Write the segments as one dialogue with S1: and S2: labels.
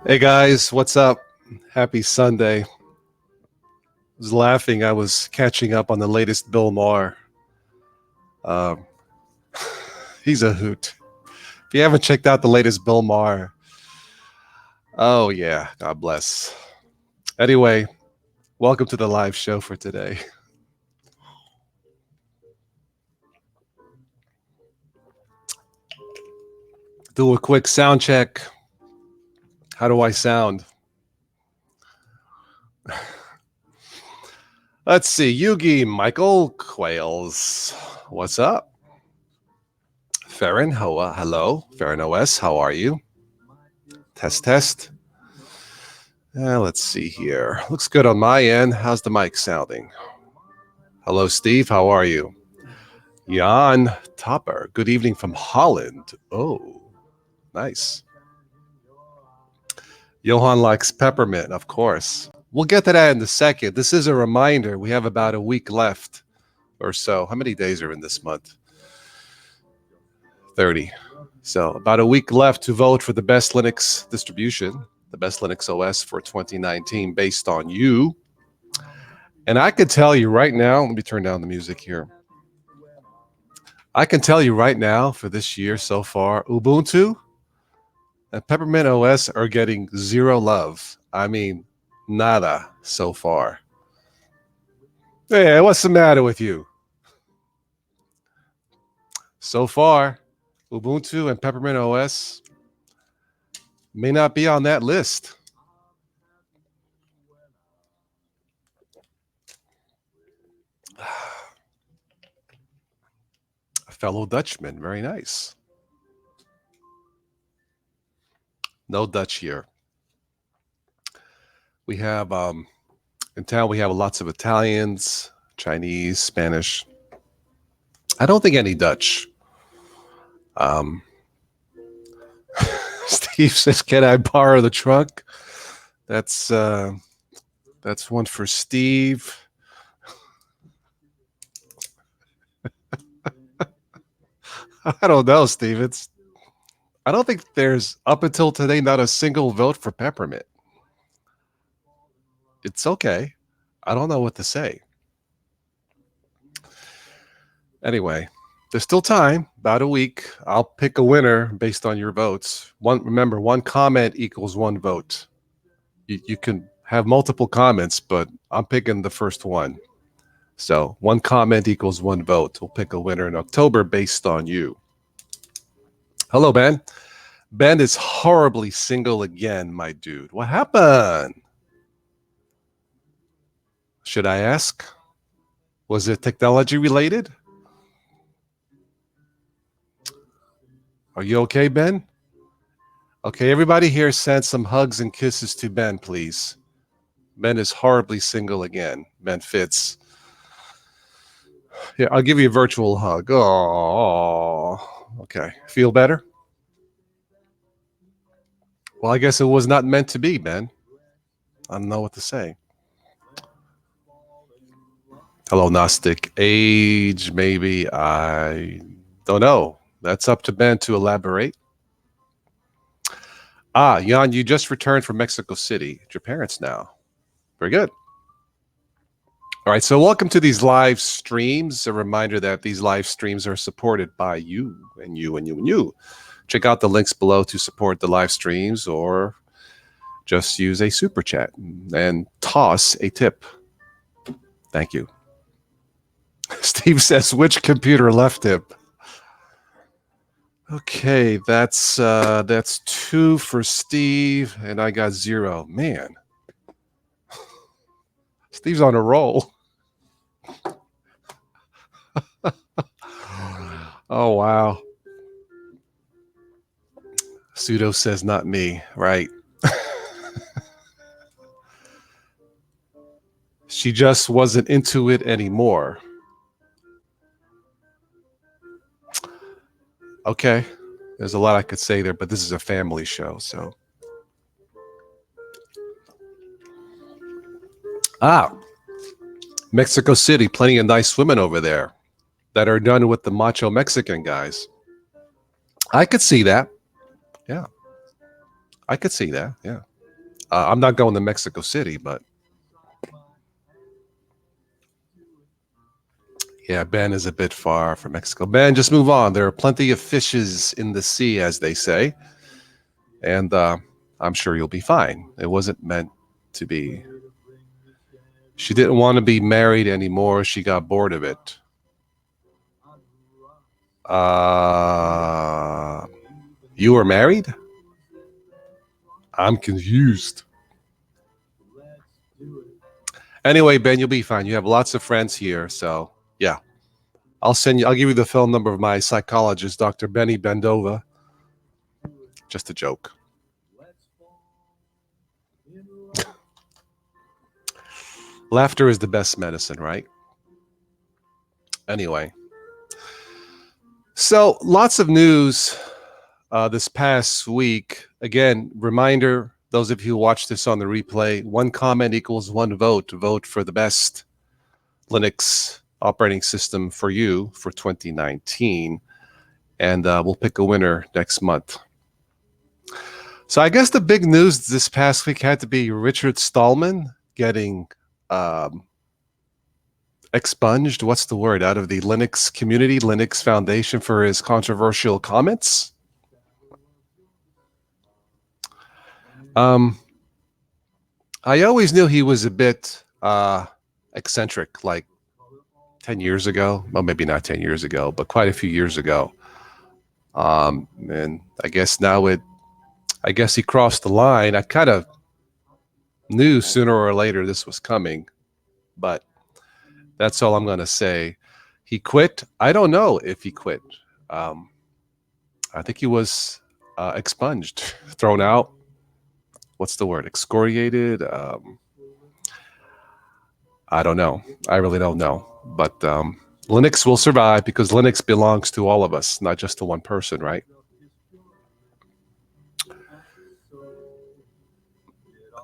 S1: Hey guys, what's up? Happy Sunday. I was laughing. I was catching up on the latest Bill Maher. Um, he's a hoot. If you haven't checked out the latest Bill Maher, oh yeah, God bless. Anyway, welcome to the live show for today. Do a quick sound check. How do I sound? Let's see. Yugi Michael Quails. What's up? Farron Hoa. Hello. Farron OS. How are you? Test, test. Let's see here. Looks good on my end. How's the mic sounding? Hello, Steve. How are you? Jan Topper. Good evening from Holland. Oh, nice. Johan likes peppermint, of course. We'll get to that in a second. This is a reminder. We have about a week left or so. How many days are in this month? 30. So about a week left to vote for the best Linux distribution, the best Linux OS for 2019 based on you. And I can tell you right now, let me turn down the music here. I can tell you right now for this year so far, Ubuntu and Peppermint OS are getting zero love. I mean, nada so far. Hey, what's the matter with you? So far, Ubuntu and Peppermint OS may not be on that list. A fellow Dutchman, very nice. No Dutch here. We have, in town, we have lots of Italians, Chinese, Spanish. I don't think any Dutch. Steve says, "Can I borrow the trunk?" That's one for Steve. I don't know, Steve. I don't think there's up until today not a single vote for peppermint. It's okay. I don't know what to say. Anyway, there's still time, about a week. I'll pick a winner based on your votes. Remember, one comment equals one vote. You can have multiple comments, but I'm picking the first one. So one comment equals one vote. We'll pick a winner in October based on you. Hello, Ben. Ben is horribly single again, my dude. What happened? Should I ask? Was it technology related? Are you okay, Ben? Okay, everybody here send some hugs and kisses to Ben, please. Ben is horribly single again. Ben Fitz. Yeah, I'll give you a virtual hug. Oh, okay. Feel better? Well, I guess it was not meant to be, Ben. I don't know what to say. Hello, Gnostic. Age, maybe. I don't know. That's up to Ben to elaborate. Jan, you just returned from Mexico City. At your parents now. Very good. All right, so welcome to these live streams. A reminder that these live streams are supported by you and you and you and you. Check out the links below to support the live streams, or just use a super chat and toss a tip. Thank you. Steve says, which computer left him? Okay, that's 2 for Steve, and I got 0. Man, Steve's on a roll. Oh, wow. Pseudo says, not me, right? She just wasn't into it anymore. Okay, there's a lot I could say there, but this is a family show, so. Mexico City, plenty of nice women over there that are done with the macho Mexican guys. I could see that. Yeah. I could see that. Yeah. I'm not going to Mexico City, but yeah, Ben is a bit far from Mexico. Ben, just move on. There are plenty of fishes in the sea, as they say. And I'm sure you'll be fine. It wasn't meant to be. She didn't want to be married anymore. She got bored of it. You were married? I'm confused. Anyway, Ben, you'll be fine. You have lots of friends here, so yeah. I'll give you the phone number of my psychologist, Dr. Benny Bendova. Just a joke. Laughter is the best medicine, right? Anyway. So lots of news this past week. Again, reminder, those of you who watch this on the replay, 1 comment equals 1 vote. Vote for the best Linux operating system for you for 2019. And we'll pick a winner next month. So I guess the big news this past week had to be Richard Stallman getting expunged, what's the word, out of the Linux community, Linux Foundation, for his controversial comments. I always knew he was a bit eccentric, like 10 years ago. Well, maybe not 10 years ago, but quite a few years ago. And I guess I guess he crossed the line. I kind of knew sooner or later this was coming, but that's all I'm going to say. He quit. I don't know if he quit. I think he was expunged, thrown out. What's the word? Excoriated? I don't know. I really don't know. But Linux will survive because Linux belongs to all of us, not just to one person, right?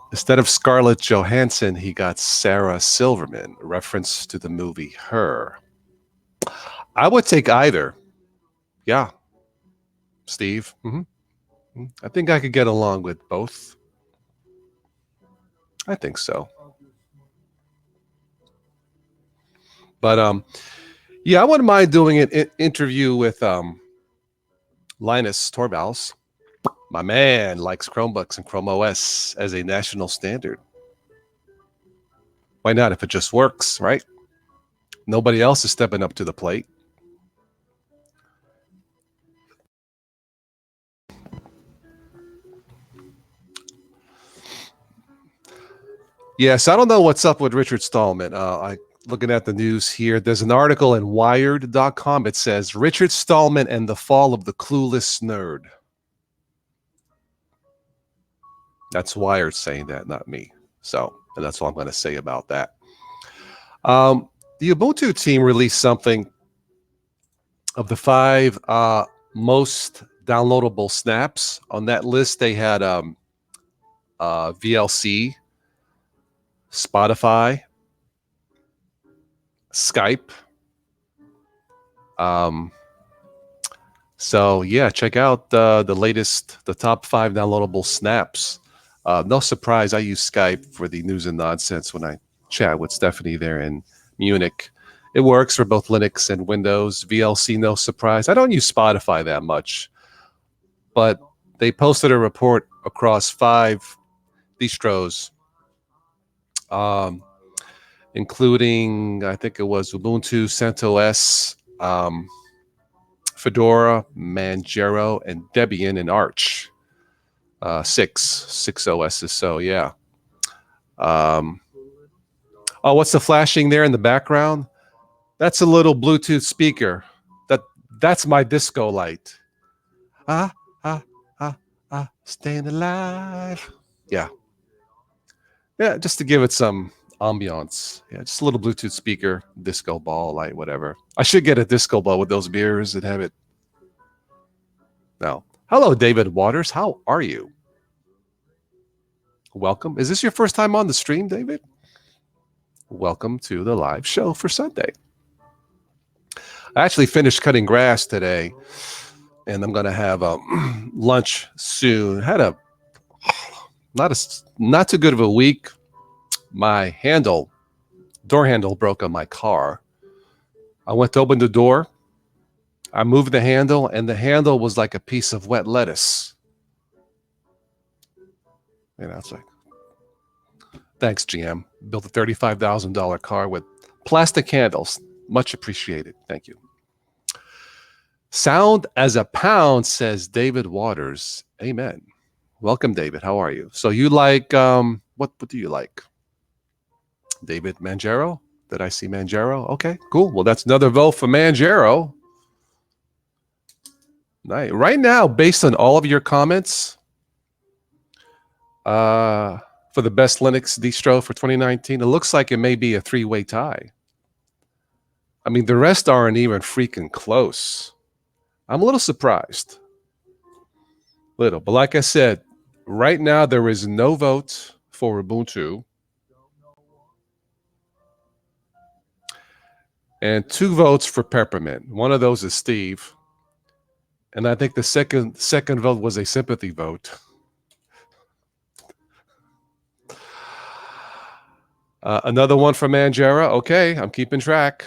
S1: Instead of Scarlett Johansson, he got Sarah Silverman, a reference to the movie Her. I would take either. Yeah. Steve? Mm-hmm. I think I could get along with both. I think so. But yeah, I wouldn't mind doing an interview with Linus Torvalds. My man likes Chromebooks and Chrome OS as a national standard. Why not if it just works, right? Nobody else is stepping up to the plate. Yes, I don't know what's up with Richard Stallman. Looking at the news here, there's an article in Wired.com. It says, Richard Stallman and the Fall of the Clueless Nerd. That's Wired saying that, not me. So, and that's all I'm going to say about that. The Ubuntu team released something of the 5 most downloadable snaps. On that list, they had VLC, Spotify, Skype. So yeah, check out the latest, the top 5 downloadable snaps. No surprise, I use Skype for the news and nonsense when I chat with Stephanie there in Munich. It works for both Linux and Windows. VLC, no surprise. I don't use Spotify that much, but they posted a report across 5 distros, including, I think it was Ubuntu, CentOS, Fedora, Manjaro, and Debian and Arch. 6 OSs. So yeah. Oh, what's the flashing there in the background? That's a little Bluetooth speaker. That's my disco light. Staying alive. Yeah. Yeah, just to give it some ambiance. Yeah, just a little Bluetooth speaker, disco ball light, whatever. I should get a disco ball with those beers and have it. No. Hello, David Waters. How are you? Welcome. Is this your first time on the stream, David? Welcome to the live show for Sunday. I actually finished cutting grass today, and I'm going to have lunch soon. Had a not too good of a week. My door handle broke on my car. I went to open the door. I moved the handle, and the handle was like a piece of wet lettuce. It's like, thanks, GM. Built a $35,000 car with plastic handles. Much appreciated. Thank you. Sound as a pound, says David Waters. Amen. Welcome, David. How are you? So you like, what do you like? David Manjaro? Did I see Manjaro? Okay, cool. Well, that's another vote for Manjaro. Nice. Right now, based on all of your comments, for the best Linux distro for 2019, it looks like it may be a three-way tie. I mean, the rest aren't even freaking close. I'm a little surprised. But like I said, right now there is no vote for Ubuntu. And 2 votes for Peppermint. One of those is Steve. And I think the second vote was a sympathy vote. Another one for Manjaro. Okay, I'm keeping track.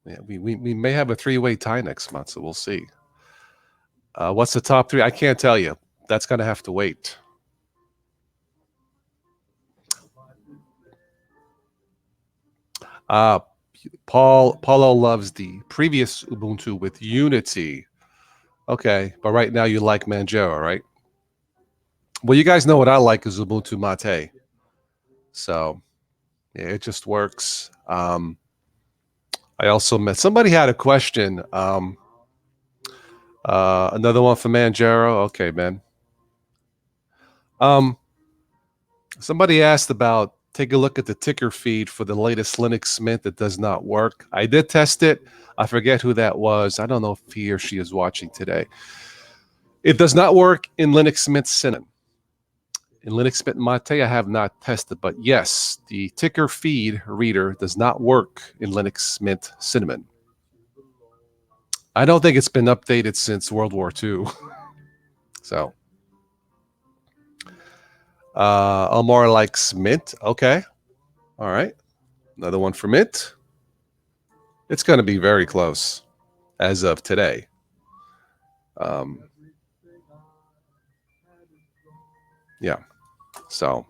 S1: Yeah, we may have a 3-way tie next month, so we'll see. What's the top 3? I can't tell you. That's going to have to wait. Paulo loves the previous Ubuntu with Unity. Okay, but right now you like Manjaro, right? Well, you guys know what I like is Ubuntu Mate. So, yeah, it just works. I also met somebody had a question. Another one for Manjaro. Okay, man. Somebody asked about take a look at the ticker feed for the latest Linux Mint that does not work. I did test it. I forget who that was. I don't know if he or she is watching today. It does not work in Linux Mint Cinnamon. In Linux Mint Mate, I have not tested, but yes, the ticker feed reader does not work in Linux Mint Cinnamon. I don't think it's been updated since World War II. So, Omar likes Mint. Okay. All right. Another one for Mint. It's going to be very close as of today. Yeah. So,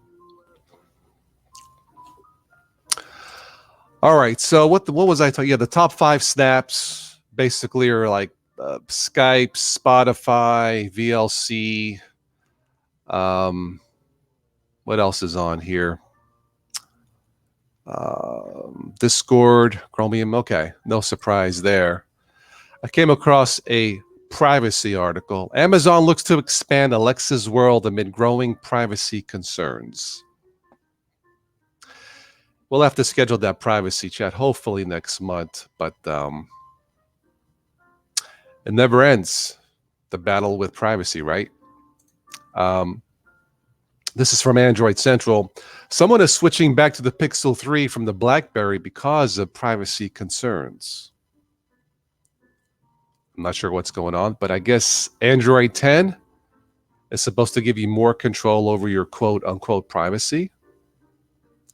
S1: all right. So what was I talking? Yeah, the top 5 snaps basically are like Skype, Spotify, VLC. What else is on here? Discord, Chromium. Okay, no surprise there. I came across a privacy article. Amazon looks to expand Alexa's world amid growing privacy concerns. We'll have to schedule that privacy chat hopefully next month, but it never ends, the battle with privacy, right? This is from Android Central. Someone is switching back to the Pixel 3 from the BlackBerry because of privacy concerns. I'm not sure what's going on, but I guess Android 10 is supposed to give you more control over your quote-unquote privacy.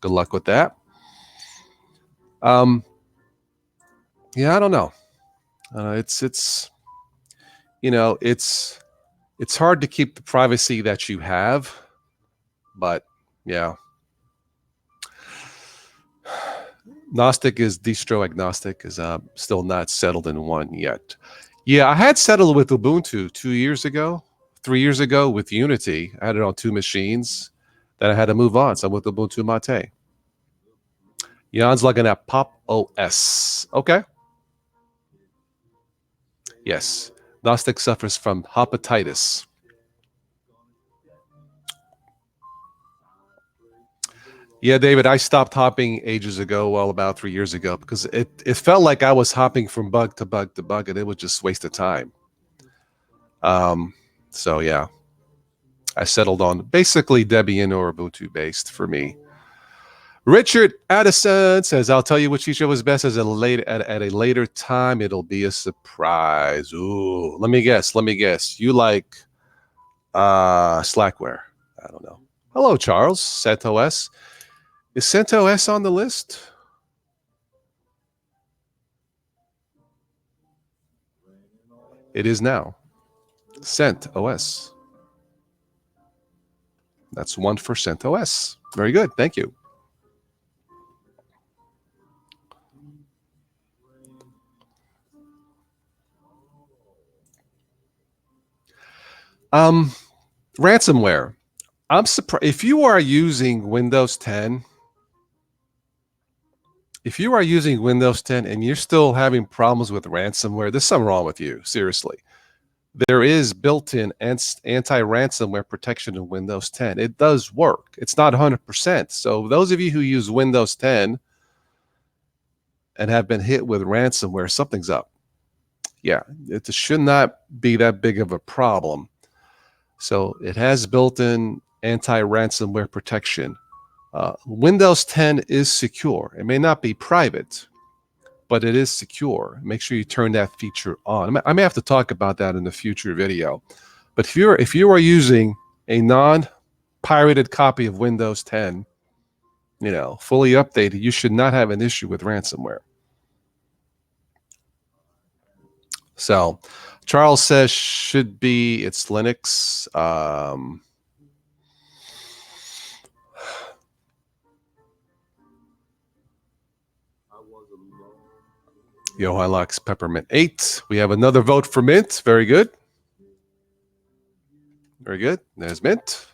S1: Good luck with that. Yeah, I don't know. It's hard to keep the privacy that you have, but yeah. Gnostic is distro agnostic is still not settled in one yet. Yeah, I had settled with Ubuntu 2 years ago, 3 years ago with Unity. I had it on 2 machines. Then I had to move on. So I'm with Ubuntu Mate. Jan's looking at Pop OS. Okay. Yes. Gnostic suffers from hepatitis. Yeah, David, I stopped hopping ages ago, well, about 3 years ago, because it felt like I was hopping from bug to bug to bug, and it was just a waste of time. So, yeah, I settled on basically Debian or Ubuntu based for me. Richard Addison says, I'll tell you which feature was best at a later time. It'll be a surprise. Ooh, let me guess. You like Slackware. I don't know. Hello, Charles. CentOS. Is CentOS on the list? It is now. CentOS. That's one for CentOS. Very good. Thank you. Ransomware. I'm surprised if you are using Windows 10. If you are using Windows 10 and you're still having problems with ransomware, there's something wrong with you. Seriously. There is built-in anti-ransomware protection in Windows 10. It does work. It's not 100%. So those of you who use Windows 10 and have been hit with ransomware, something's up. Yeah, it should not be that big of a problem. So it has built-in anti-ransomware protection. Windows 10 is secure. It may not be private, but it is secure. Make sure you turn that feature on. I may have to talk about that in a future video. But if you are using a non-pirated copy of Windows 10, fully updated, you should not have an issue with ransomware. So Charles says should be it's Linux. Johan likes Peppermint 8. We have another vote for Mint. Very good. Very good. There's Mint.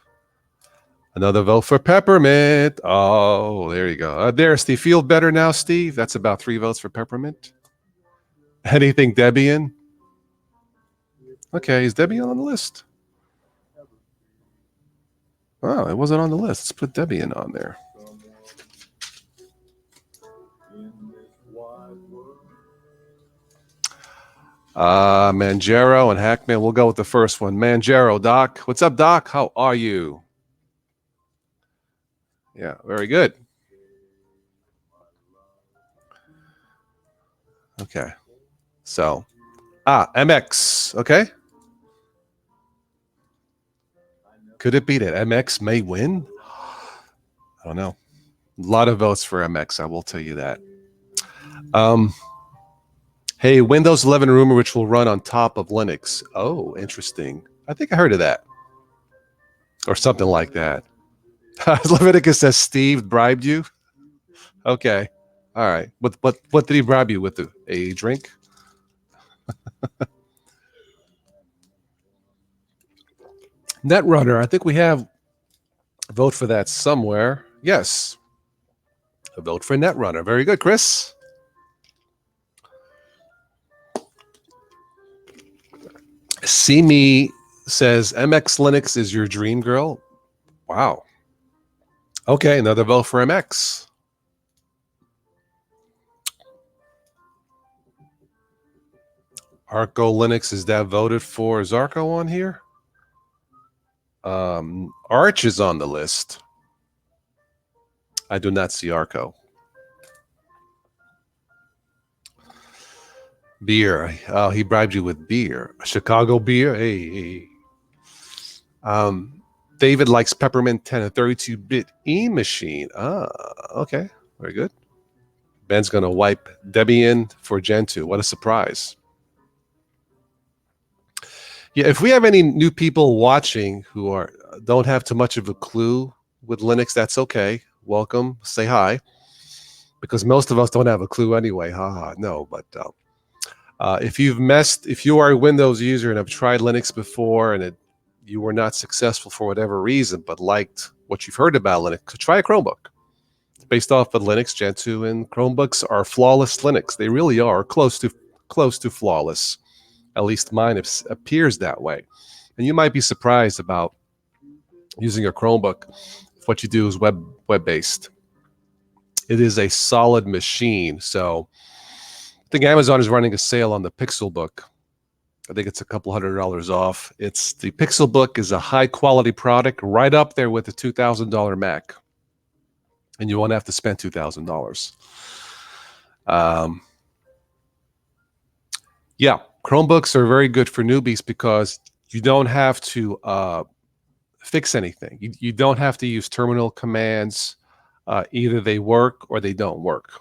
S1: Another vote for Peppermint. Oh, there you go. There, Steve. Feel better now, Steve? That's about 3 votes for Peppermint. Anything Debian? Okay, is Debian on the list? Oh, it wasn't on the list. Let's put Debian on there. Manjaro and Hackman. We'll go with the first one. Manjaro, Doc. What's up, Doc? How are you? Yeah, very good. Okay. So, MX. Okay. Could it be that MX may win? I don't know. A lot of votes for MX, I will tell you that. Hey, Windows 11 rumor which will run on top of Linux. Oh, interesting. I think I heard of that. Or something like that. Leviticus says Steve bribed you. Okay. All right. What did he bribe you with? A drink? Netrunner. I think we have a vote for that somewhere. Yes. A vote for Netrunner. Very good, Chris. See Me says MX Linux is your dream girl. Wow. Okay, another vote for MX. Arco Linux, is that voted for? Is Arco on here? Arch is on the list. I do not see Arco. Beer. Oh, he bribed you with beer. Chicago beer. Hey. David likes Peppermint 10, a 32-bit E-machine. Okay. Very good. Ben's going to wipe Debian for Gen 2. What a surprise. Yeah, if we have any new people watching who don't have too much of a clue with Linux, that's okay. Welcome. Say hi. Because most of us don't have a clue anyway. No, but if you are a Windows user and have tried Linux before and you were not successful for whatever reason, but liked what you've heard about Linux, try a Chromebook. It's based off of Linux Gen 2, and Chromebooks are flawless Linux. They really are close to flawless. At least mine appears that way. And you might be surprised about using a Chromebook if what you do is web-based. It is a solid machine. So I think Amazon is running a sale on the Pixelbook. I think it's a couple $100 off. The Pixelbook is a high-quality product, right up there with the $2,000 Mac. and you won't have to spend $2,000. Yeah, Chromebooks are very good for newbies because you don't have to fix anything. You don't have to use terminal commands. Either they work or they don't work.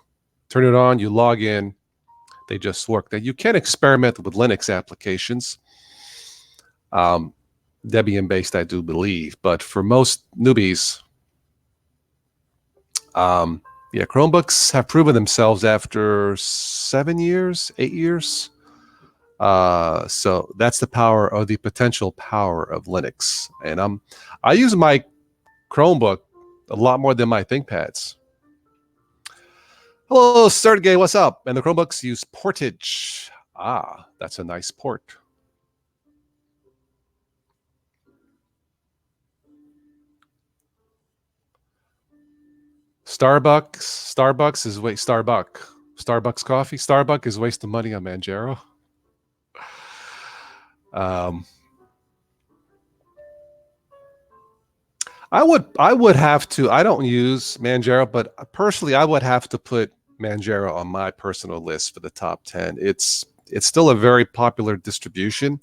S1: Turn it on, you log in, they just work. Now, you can experiment with Linux applications, Debian-based, I do believe. But for most newbies, yeah, Chromebooks have proven themselves after 7 years, 8 years. So that's the power, or the potential power, of Linux. And I use my Chromebook a lot more than my ThinkPads. Hello, Sergey, what's up? And the Chromebooks use Portage. Ah, that's a nice port. Starbucks is Starbucks coffee. Starbucks is wasting money on Manjaro. I would have to. I don't use Manjaro, but personally, I would have to put Manjaro on my personal list for the top 10. It's still a very popular distribution,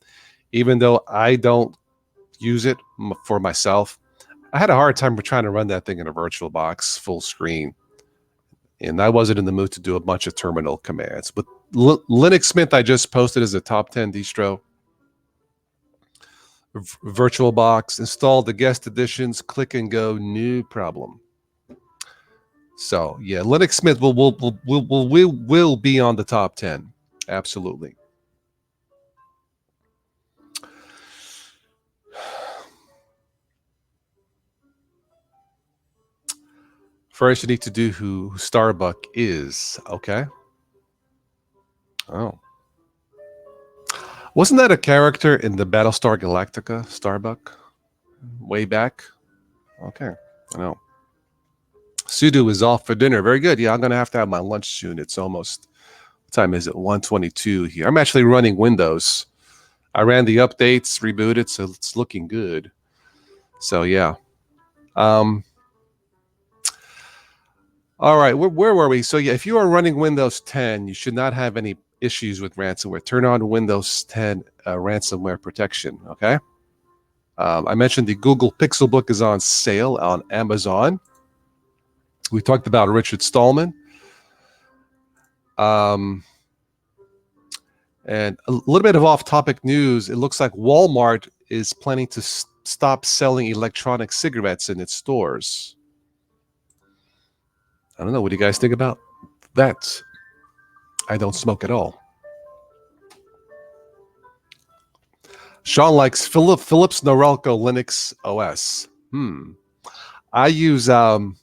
S1: even though I don't use it for myself. I had a hard time trying to run that thing in a VirtualBox full screen, and I wasn't in the mood to do a bunch of terminal commands. But Linux Mint, I just posted as a top 10 distro. VirtualBox, install the guest editions, click and go, no problem. So yeah, Linux Mint will be on the top 10, absolutely. First, you need to do who Starbuck is. Okay. Oh. Wasn't that a character in the Battlestar Galactica, Starbuck? Way back? Okay. I know. Sudo is off for dinner. Very good. Yeah, I'm going to have my lunch soon. It's almost, what time is it? 1:22 here. I'm actually running Windows. I ran the updates, rebooted, so it's looking good. So, yeah. All right, where were we? So yeah, if you are running Windows 10, you should not have any issues with ransomware. Turn on Windows 10 ransomware protection, okay? I mentioned the Google Pixelbook is on sale on Amazon. We talked about Richard Stallman. And a little bit of off-topic news. It looks like Walmart is planning to stop selling electronic cigarettes in its stores. I don't know. What do you guys think about that? I don't smoke at all. Sean likes Philips Norelco Linux OS. I use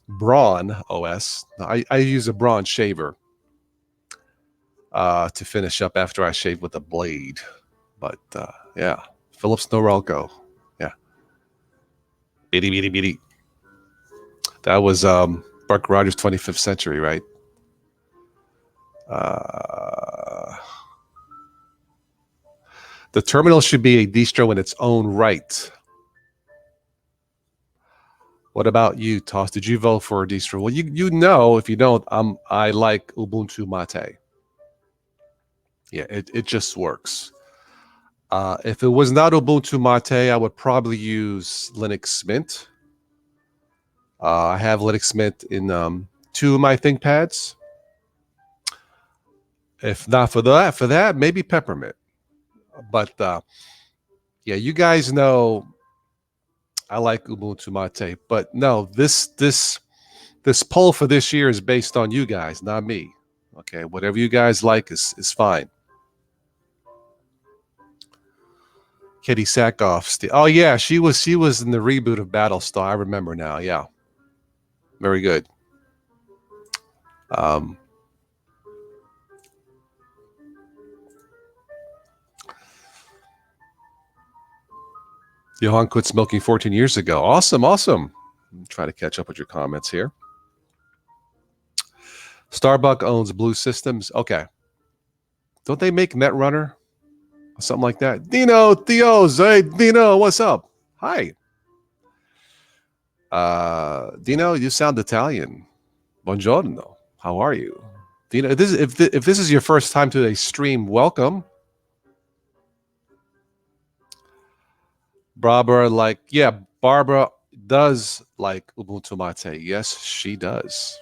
S1: Braun OS. I use a Braun shaver to finish up after I shave with a blade. But yeah, Philips Norelco. Yeah. Bitty, bitty, bitty. That was Buck Rogers' 25th Century, right? The terminal should be a distro in its own right. What about you, Toss? Did you vote for a distro? Well, you know, if you don't, I like Ubuntu Mate. Yeah, it just works. If it was not Ubuntu Mate, I would probably use Linux Mint. I have Linux Mint in 2 of my ThinkPads. If not for that, maybe Peppermint. But yeah, you guys know I like Ubuntu Mate. But no, this poll for this year is based on you guys, not me. Okay, whatever you guys like is fine. Katie Sackhoff. Oh yeah, she was in the reboot of Battlestar. I remember now. Yeah, very good. Johan quit smoking 14 years ago. Awesome. Try to catch up with your comments here. Starbuck owns Blue Systems. Okay. Don't they make Netrunner? Something like that. Dino, Theos. Hey, Dino, what's up? Hi. Dino, you sound Italian. Buongiorno. How are you? Dino, if this is your first time to a stream, welcome. Barbara, yeah, Barbara does like Ubuntu Mate. Yes, she does.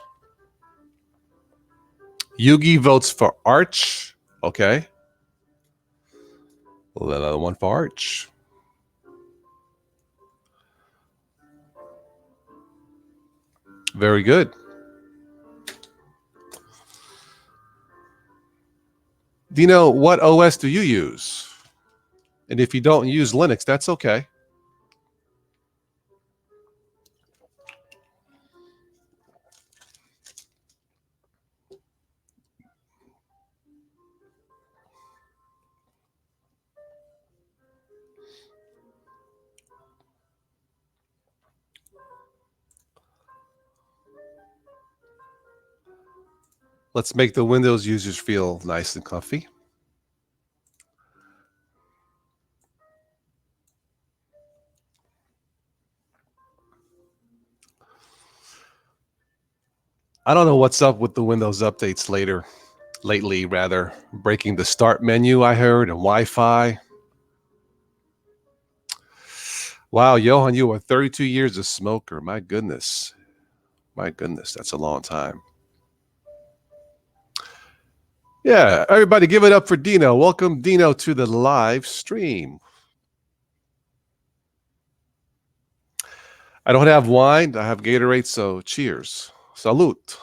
S1: Yugi votes for Arch. Okay. Another one for Arch. Very good. Dino, what OS do you use? And if you don't use Linux, that's okay. Let's make the Windows users feel nice and comfy. I don't know what's up with the Windows updates lately, breaking the start menu, I heard, and Wi-Fi. Wow, Johan, you are 32 years a smoker. My goodness. My goodness, that's a long time. Yeah, everybody give it up for Dino. Welcome, Dino, to the live stream. I don't have wine. I have Gatorade, so cheers. Salute.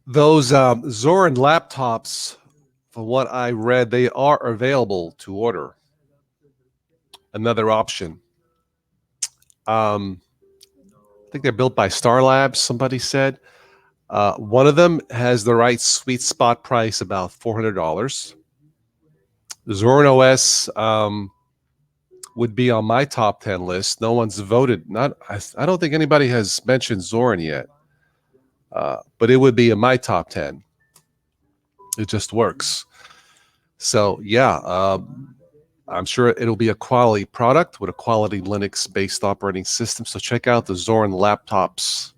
S1: Those Zorin laptops, from what I read, they are available to order. Another option. I think they're built by Star Labs, somebody said. One of them has the right sweet spot price, about $400. Zorin OS would be on my top 10 list. No one's voted. I don't think anybody has mentioned Zorin yet. But it would be in my top 10. It just works. So yeah, I'm sure it'll be a quality product with a quality Linux-based operating system. So check out the Zorin laptops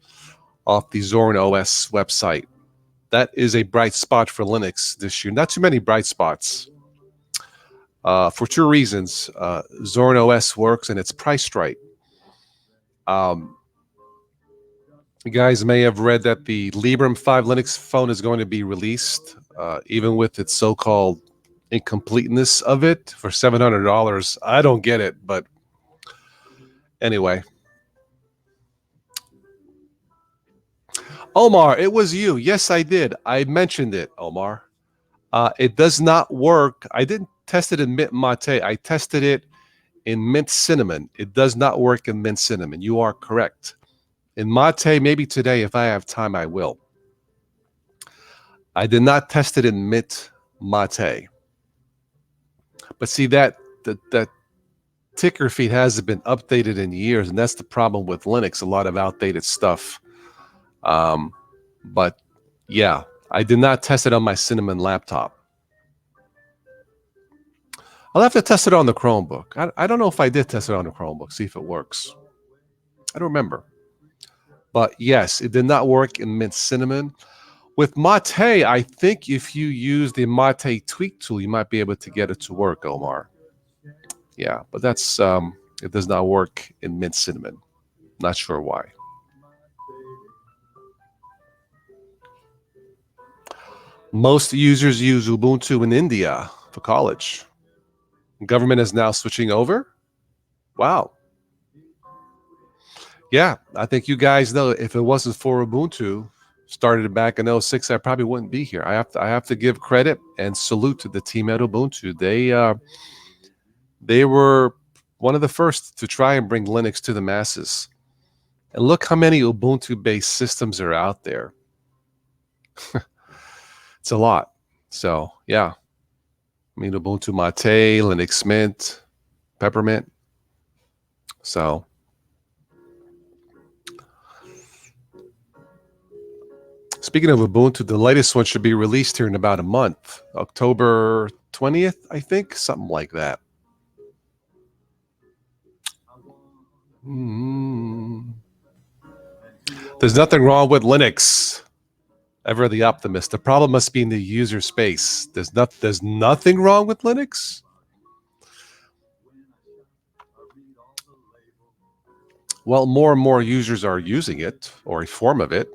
S1: off the Zorin OS website. That is a bright spot for Linux this year. Not too many bright spots. For two reasons. Zorin OS works and it's priced right. You guys may have read that the Librem 5 Linux phone is going to be released, even with its so-called incompleteness of it, for $700. I don't get it, but anyway. Omar, it was you. Yes, I did. I mentioned it, Omar. It does not work. I didn't test it in Mint Mate. I tested it in Mint Cinnamon. It does not work in Mint Cinnamon. You are correct. In Mate, maybe today, if I have time, I will. I did not test it in Mint Mate. But see, that ticker feed hasn't been updated in years, and that's the problem with Linux, a lot of outdated stuff. But yeah, I did not test it on my Cinnamon laptop. I'll have to test it on the Chromebook. I don't know if I did test it on the Chromebook, see if it works. I don't remember. But yes, it did not work in Mint Cinnamon. With Mate, I think if you use the Mate tweak tool, you might be able to get it to work, Omar. Yeah, but that's it does not work in Mint Cinnamon. Not sure why. Most users use Ubuntu in India for college. Government is now switching over. Wow. Yeah, I think you guys know if it wasn't for Ubuntu, started back in 06, I probably wouldn't be here. I have to give credit and salute to the team at Ubuntu. They were one of the first to try and bring Linux to the masses. And look how many Ubuntu-based systems are out there. It's a lot. So, yeah. I mean, Ubuntu Mate, Linux Mint, Peppermint. So speaking of Ubuntu, the latest one should be released here in about a month, October 20th, I think, something like that. There's nothing wrong with Linux. Ever the optimist. The problem must be in the user space. There's nothing wrong with Linux. Well, more and more users are using it or a form of it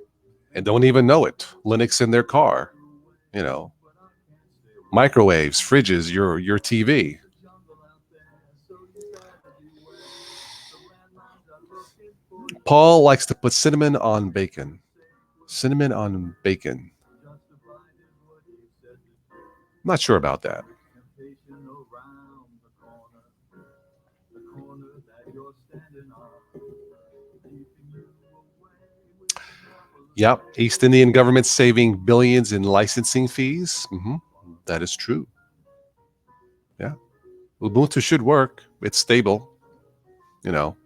S1: and don't even know it. Linux in their car, you know, microwaves, fridges, your TV. Paul likes to put cinnamon on bacon. Cinnamon on bacon. Not sure about that. Yep, East Indian government saving billions in licensing fees. That is true. Yeah, Ubuntu should work. It's stable, you know.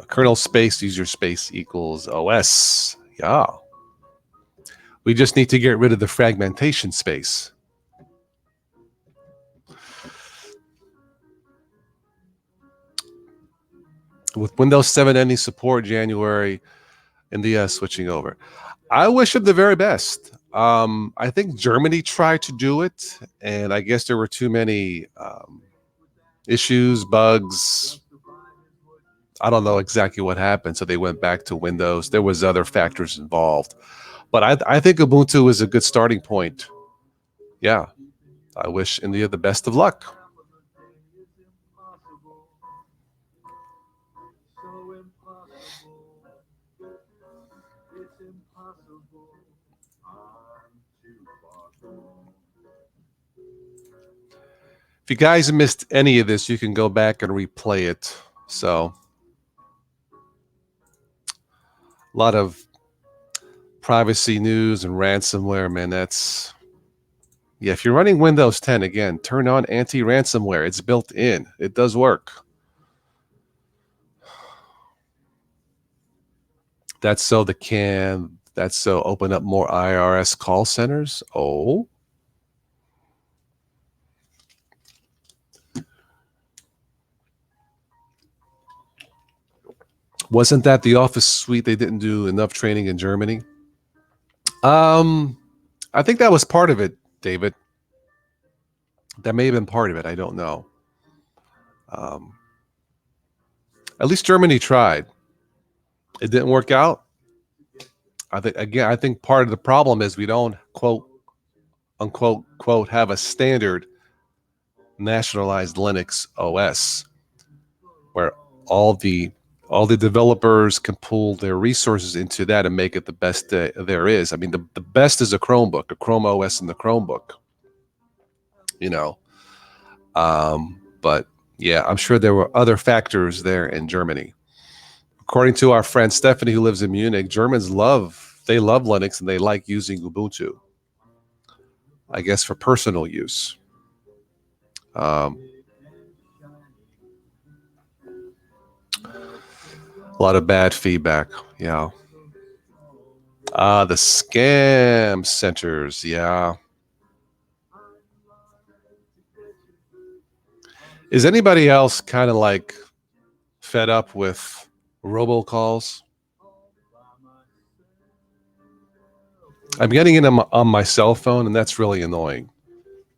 S1: Kernel space, user space equals OS. Yeah. We just need to get rid of the fragmentation space. With Windows 7 ending support January, India switching over. I wish them the very best. I think Germany tried to do it, and I guess there were too many issues, bugs. I don't know exactly what happened, so they went back to Windows. There was other factors involved. But I think Ubuntu is a good starting point. Yeah. I wish India the best of luck. If you guys missed any of this, you can go back and replay it. So a lot of privacy news and ransomware, man. That's, yeah, if you're running Windows 10, again, turn on anti-ransomware. It's built in. It does work. That's so open up more IRS call centers. Oh. Wasn't that the Office suite? They didn't do enough training in Germany. I think that was part of it, David. That may have been part of it. I don't know. At least Germany tried. It didn't work out. I think part of the problem is we don't quote unquote have a standard nationalized Linux OS where all the developers can pool their resources into that and make it the best there is. I mean, the best is a Chromebook, a Chrome OS in the Chromebook, you know. But yeah, I'm sure there were other factors there in Germany. According to our friend Stephanie, who lives in Munich, Germans love Linux and they like using Ubuntu, I guess, for personal use. A lot of bad feedback. Yeah. The scam centers. Yeah. Is anybody else kind of like fed up with robocalls? I'm getting in on my cell phone, and that's really annoying,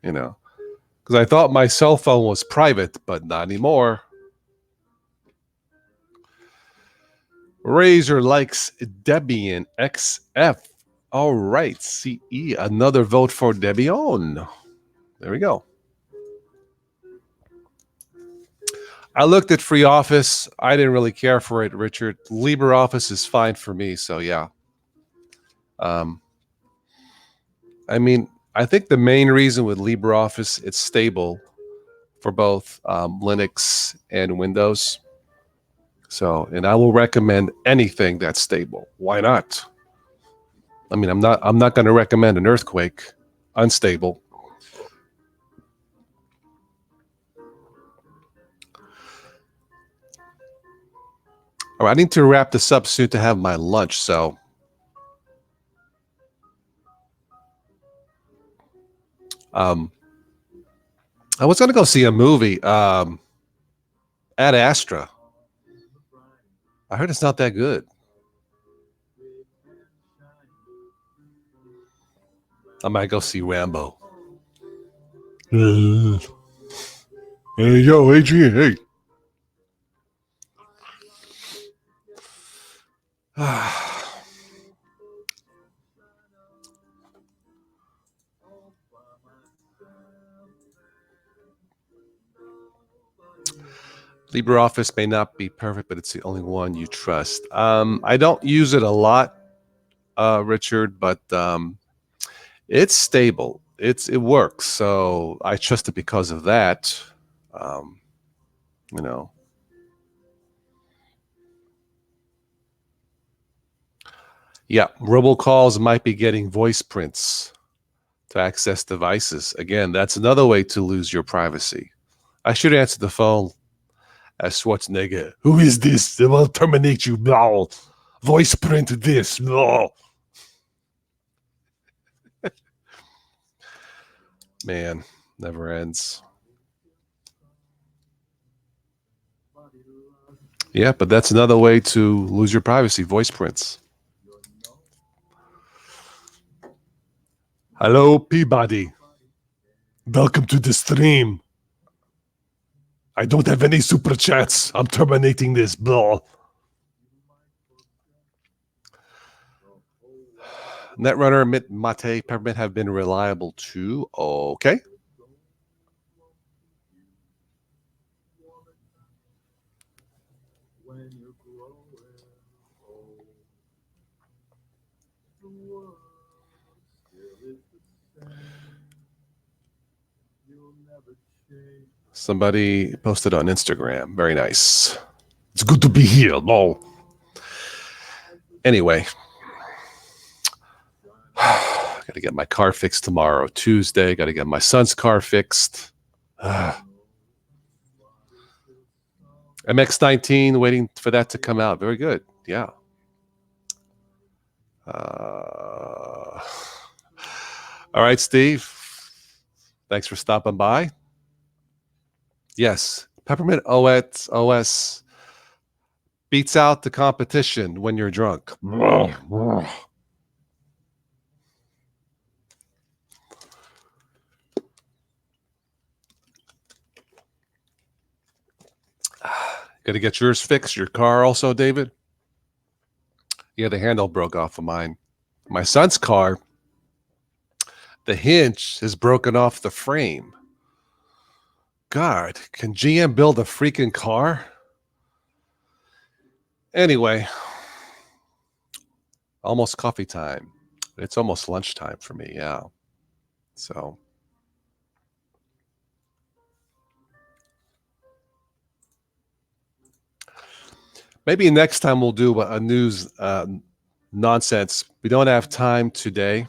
S1: you know, because I thought my cell phone was private, but not anymore. Razor likes Debian XF. All right, CE, another vote for Debian. There we go. I looked at FreeOffice. I didn't really care for it, Richard. LibreOffice is fine for me, so yeah. I mean, I think the main reason with LibreOffice, it's stable for both Linux and Windows. So, and I will recommend anything that's stable. Why not? I mean, I'm not going to recommend an earthquake. Unstable. All right, I need to wrap this up soon to have my lunch. So, I was going to go see a movie, Ad Astra. I heard it's not that good. I might go see Rambo. Hey, yo, Adrian, hey. LibreOffice may not be perfect, but it's the only one you trust. I don't use it a lot, Richard, but it's stable. It works, so I trust it because of that. You know. Yeah, robocalls might be getting voice prints to access devices. Again, that's another way to lose your privacy. I should answer the phone as Schwarzenegger. Who is this? They will terminate you. No. Voice print this. No. Man, never ends. Yeah, but that's another way to lose your privacy. Voice prints. Hello, Peabody. Welcome to the stream. I don't have any super chats. I'm terminating this. Blah. Netrunner, Mate, Peppermint have been reliable too. Okay. Somebody posted on Instagram. Very nice. It's good to be here. No. Anyway. Got to get my car fixed tomorrow, Tuesday. Got to get my son's car fixed. MX-19, waiting for that to come out. Very good. Yeah. All right, Steve. Thanks for stopping by. Yes, Peppermint OS beats out the competition when you're drunk. Got to get yours fixed. Your car also, David? Yeah, the handle broke off of mine. My son's car, the hinge is broken off the frame. God, can GM build a freaking car? Anyway, almost coffee time. It's almost lunchtime for me, yeah. So maybe next time we'll do a news nonsense. We don't have time today.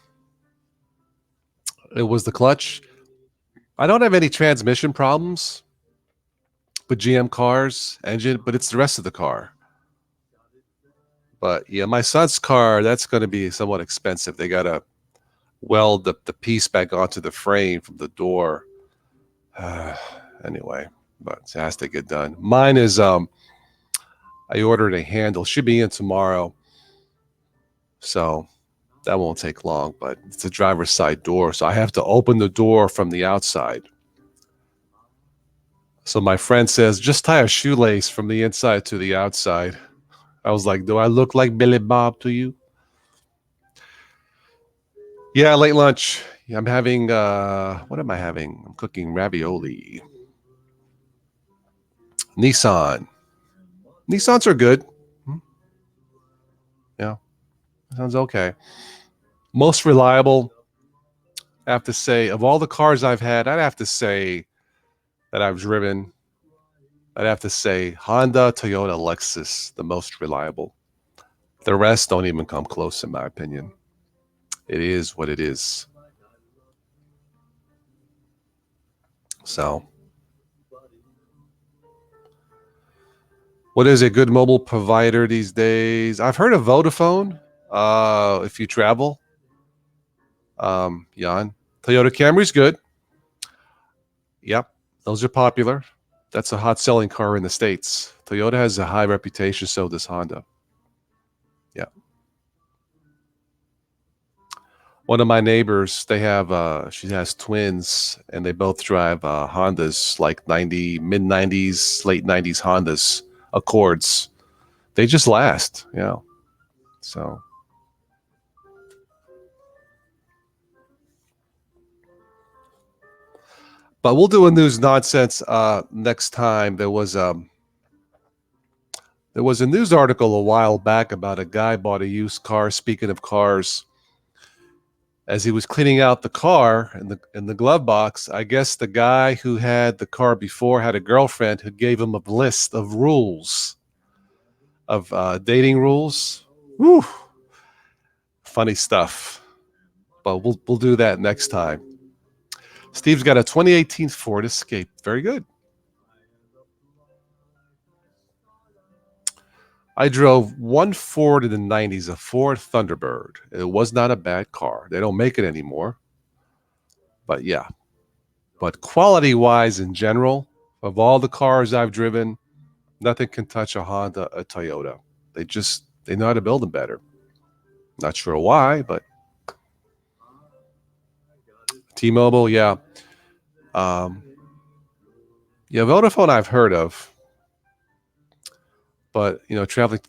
S1: It was the clutch. I don't have any transmission problems with GM cars, engine, but it's the rest of the car. But yeah, my son's car, that's going to be somewhat expensive. They got to weld the piece back onto the frame from the door. Anyway, but it has to get done. Mine is, I ordered a handle. Should be in tomorrow. So that won't take long, but it's a driver's side door. So I have to open the door from the outside. So my friend says, just tie a shoelace from the inside to the outside. I was like, do I look like Billy Bob to you? Yeah, late lunch. Yeah, I'm having, what am I having? I'm cooking ravioli. Nissans are good. Yeah, sounds okay. Most reliable, I have to say, of all the cars I've had, I'd have to say that I've driven, I'd have to say Honda, Toyota, Lexus, the most reliable. The rest don't even come close, in my opinion. It is what it is. So, what is a good mobile provider these days? I've heard of Vodafone. If you travel, Jan, Toyota Camry's good. Yep, those are popular. That's a hot selling car in the States. Toyota has a high reputation, so does Honda. Yeah. One of my neighbors, she has twins, and they both drive Hondas, like mid 90s, late 90s Hondas Accords. They just last, yeah. So, but we'll do a news nonsense next time. There was a news article a while back about a guy bought a used car. Speaking of cars, as he was cleaning out the car in the glove box, I guess the guy who had the car before had a girlfriend who gave him a list of rules, of dating rules. Woo, funny stuff. But we'll do that next time. Steve's got a 2018 Ford Escape. Very good. I drove one Ford in the 90s, a Ford Thunderbird. It was not a bad car. They don't make it anymore. But yeah. But quality-wise in general, of all the cars I've driven, nothing can touch a Honda, a Toyota. They know how to build them better. Not sure why, but T-Mobile, yeah. Yeah, Vodafone I've heard of. But, traveling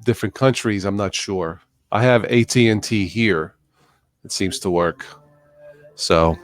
S1: different countries, I'm not sure. I have AT&T here. It seems to work. So,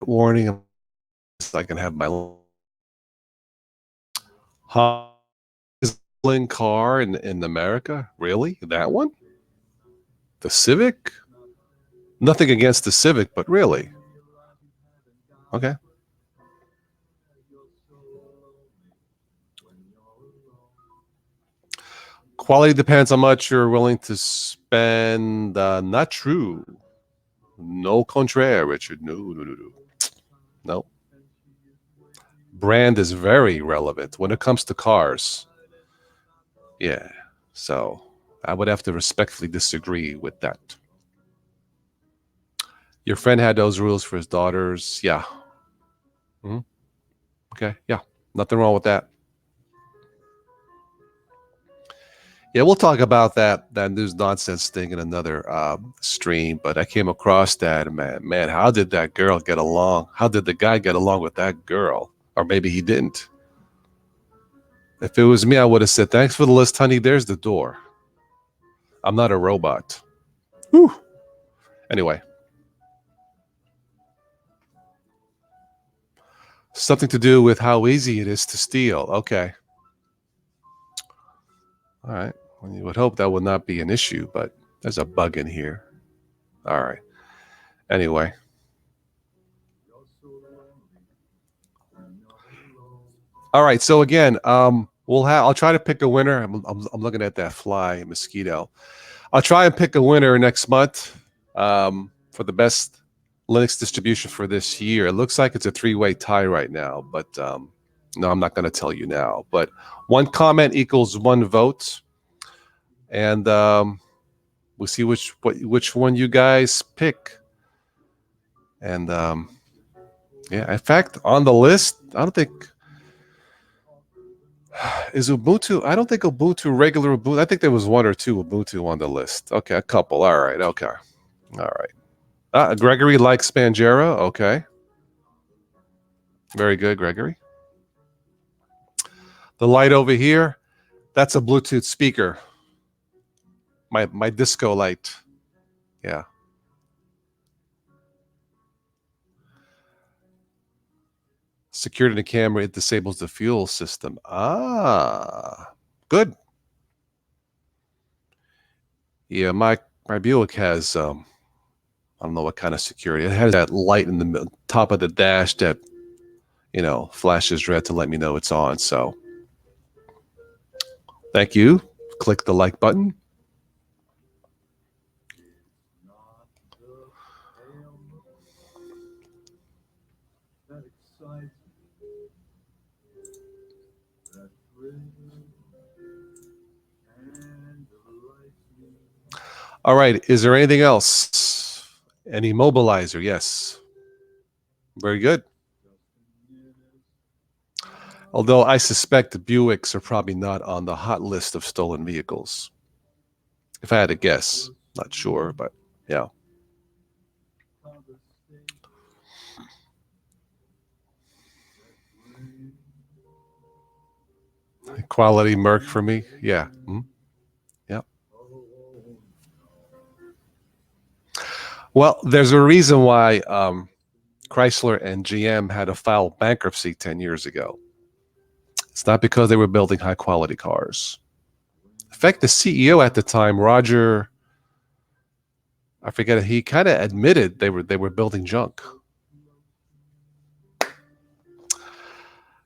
S1: warning, I can have my car in America. Really? That one? The Civic? Nothing against the Civic, but really? Okay. Quality depends how much you're willing to spend. Not true. No contraire, Richard. No. Brand is very relevant when it comes to cars. Yeah. So I would have to respectfully disagree with that. Your friend had those rules for his daughters. Yeah. Mm-hmm. Okay. Yeah. Nothing wrong with that. Yeah, we'll talk about that news nonsense thing in another stream. But I came across that, man, how did that girl get along? How did the guy get along with that girl? Or maybe he didn't. If it was me, I would have said, "Thanks for the list, honey. There's the door. I'm not a robot." Whew. Anyway, something to do with how easy it is to steal. Okay. All right. Well, you would hope that would not be an issue, but there's a bug in here. All right. Anyway. All right. So again, I'll try to pick a winner. I'm looking at that fly mosquito. I'll try and pick a winner next month for the best Linux distribution for this year. It looks like it's a 3-way tie right now, but no, I'm not going to tell you now. But one comment equals one vote, and we'll see which one you guys pick. And yeah, in fact, on the list, I don't think is Ubuntu. I don't think Ubuntu, regular Ubuntu. I think there was one or two Ubuntu on the list. Okay, a couple. All right. Okay. All right. Gregory likes Spanjera. Okay. Very good, Gregory. The light over here, that's a Bluetooth speaker. my disco light. Yeah. Secured in the camera, it disables the fuel system. Ah, good. Yeah, my Buick has I don't know what kind of security. It has that light in the top of the dash that flashes red to let me know it's on. So thank you. Click the like button. All right. Is there anything else? An immobilizer? Yes. Very good. Although I suspect the Buicks are probably not on the hot list of stolen vehicles. If I had to guess, not sure, but yeah. Quality Merc for me. Yeah. Mm-hmm. Yeah. Well, there's a reason why Chrysler and GM had to file bankruptcy 10 years ago. It's not because they were building high quality cars. In fact, the CEO at the time, Roger, I forget, he kind of admitted they were building junk.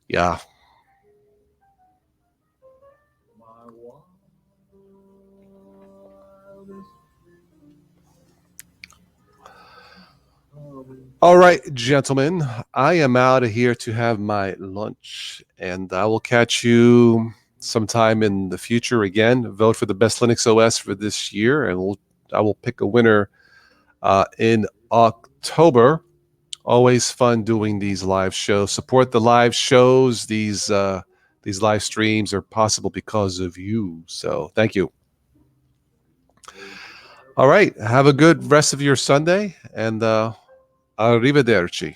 S1: Yeah. All right, gentlemen, I am out of here to have my lunch, and I will catch you sometime in the future again. Vote for the best Linux OS for this year, and I will pick a winner in October. Always fun doing these live shows. Support the live shows. These live streams are possible because of you. So thank you. All right. Have a good rest of your Sunday, and arrivederci.